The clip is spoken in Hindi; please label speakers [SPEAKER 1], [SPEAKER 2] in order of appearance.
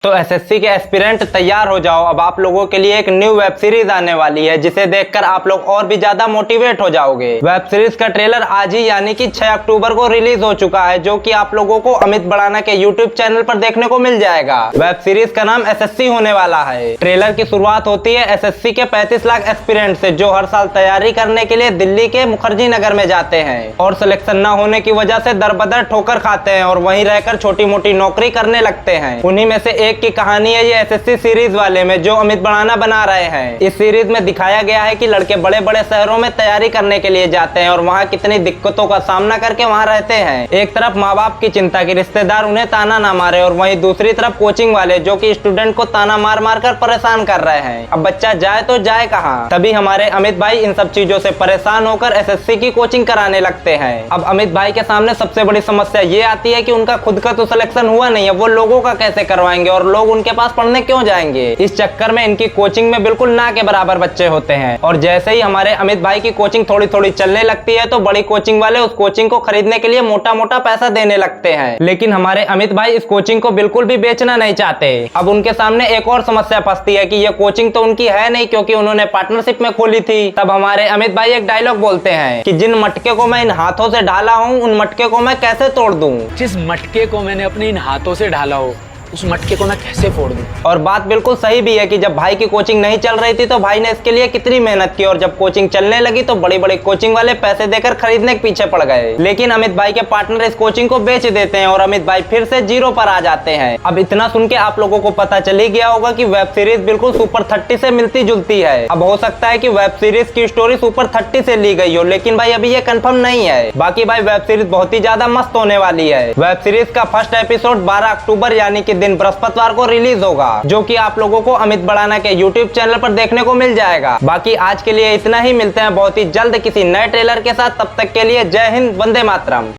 [SPEAKER 1] तो एसएससी के एस्पिरेंट तैयार हो जाओ। अब आप लोगों के लिए एक न्यू वेब सीरीज आने वाली है जिसे देखकर आप लोग और भी ज्यादा मोटिवेट हो जाओगे। वेब सीरीज का ट्रेलर आज ही यानी कि 6 अक्टूबर को रिलीज हो चुका है, जो कि आप लोगों को अमित बड़ाना के यूट्यूब चैनल पर देखने को मिल जाएगा। वेब सीरीज का नाम एसएससी होने वाला है। ट्रेलर की शुरुआत होती है एसएससी के 35 लाख एस्पिरेंट से, जो हर साल तैयारी करने के लिए दिल्ली के मुखर्जी नगर में जाते हैं और सिलेक्शन न होने की वजह से दरबदर ठोकर खाते हैं और वहीं रहकर छोटी मोटी नौकरी करने लगते हैं। उन्हीं में से एक की कहानी है ये एसएससी सीरीज वाले में, जो अमित बड़ाना बना रहे हैं। इस सीरीज में दिखाया गया है कि लड़के बड़े बड़े शहरों में तैयारी करने के लिए जाते हैं और वहाँ कितनी दिक्कतों का सामना करके वहाँ रहते हैं। एक तरफ माँ बाप की चिंता की रिश्तेदार उन्हें ताना ना मारे, और वहीं दूसरी तरफ कोचिंग वाले जो कि स्टूडेंट को ताना मार मार कर परेशान कर रहे हैं। अब बच्चा जाए तो जाए कहाँ। तभी हमारे अमित भाई इन सब चीजों से परेशान होकर एसएससी की कोचिंग कराने लगते हैं। अब अमित भाई के सामने सबसे बड़ी समस्या ये आती है कि उनका खुद का तो सिलेक्शन हुआ नहीं है, वो लोगों का कैसे करवाएंगे और लोग उनके पास पढ़ने क्यों जाएंगे। इस चक्कर में इनकी कोचिंग में बिल्कुल ना के बराबर बच्चे होते हैं, और जैसे ही हमारे अमित भाई की कोचिंग थोड़ी थोड़ी चलने लगती है तो बड़ी कोचिंग वाले उस कोचिंग को खरीदने के लिए मोटा मोटा पैसा देने लगते हैं। लेकिन हमारे अमित भाई इस कोचिंग को बिल्कुल भी बेचना नहीं चाहते। अब उनके सामने एक और समस्या फंसती है कि ये कोचिंग तो उनकी है नहीं, क्योंकि उन्होंने पार्टनरशिप में खोली थी। तब हमारे अमित भाई एक डायलॉग बोलते हैं कि जिन मटके को मैं इन हाथों से ढाला हूँ, उन मटके को मैं कैसे तोड़ दूं।
[SPEAKER 2] जिस मटके को मैंने अपने इन हाथों से ढाला हो, उस मटके को मैं कैसे फोड़ दूं।
[SPEAKER 1] और बात बिल्कुल सही भी है कि जब भाई की कोचिंग नहीं चल रही थी तो भाई ने इसके लिए कितनी मेहनत की, और जब कोचिंग चलने लगी तो बड़ी बड़ी कोचिंग वाले पैसे देकर खरीदने के पीछे पड़ गए। लेकिन अमित भाई के पार्टनर इस कोचिंग को बेच देते हैं और अमित भाई फिर से जीरो पर आ जाते हैं। अब इतना सुन के आप लोगों को पता चल ही गया होगा कि वेब सीरीज बिल्कुल सुपर 30 से मिलती जुलती है। अब हो सकता है कि वेब सीरीज की स्टोरी सुपर 30 से ली गई हो, लेकिन भाई अभी ये कंफर्म नहीं है। बाकी भाई वेब सीरीज बहुत ही ज्यादा मस्त होने वाली है। वेब सीरीज का फर्स्ट एपिसोड 12 अक्टूबर यानी कि दिन बृहस्पतिवार को रिलीज होगा, जो कि आप लोगों को अमित बड़ाना के यूट्यूब चैनल पर देखने को मिल जाएगा। बाकी आज के लिए इतना ही, मिलते हैं बहुत ही जल्द किसी नए ट्रेलर के साथ। तब तक के लिए जय हिंद, वंदे मातरम।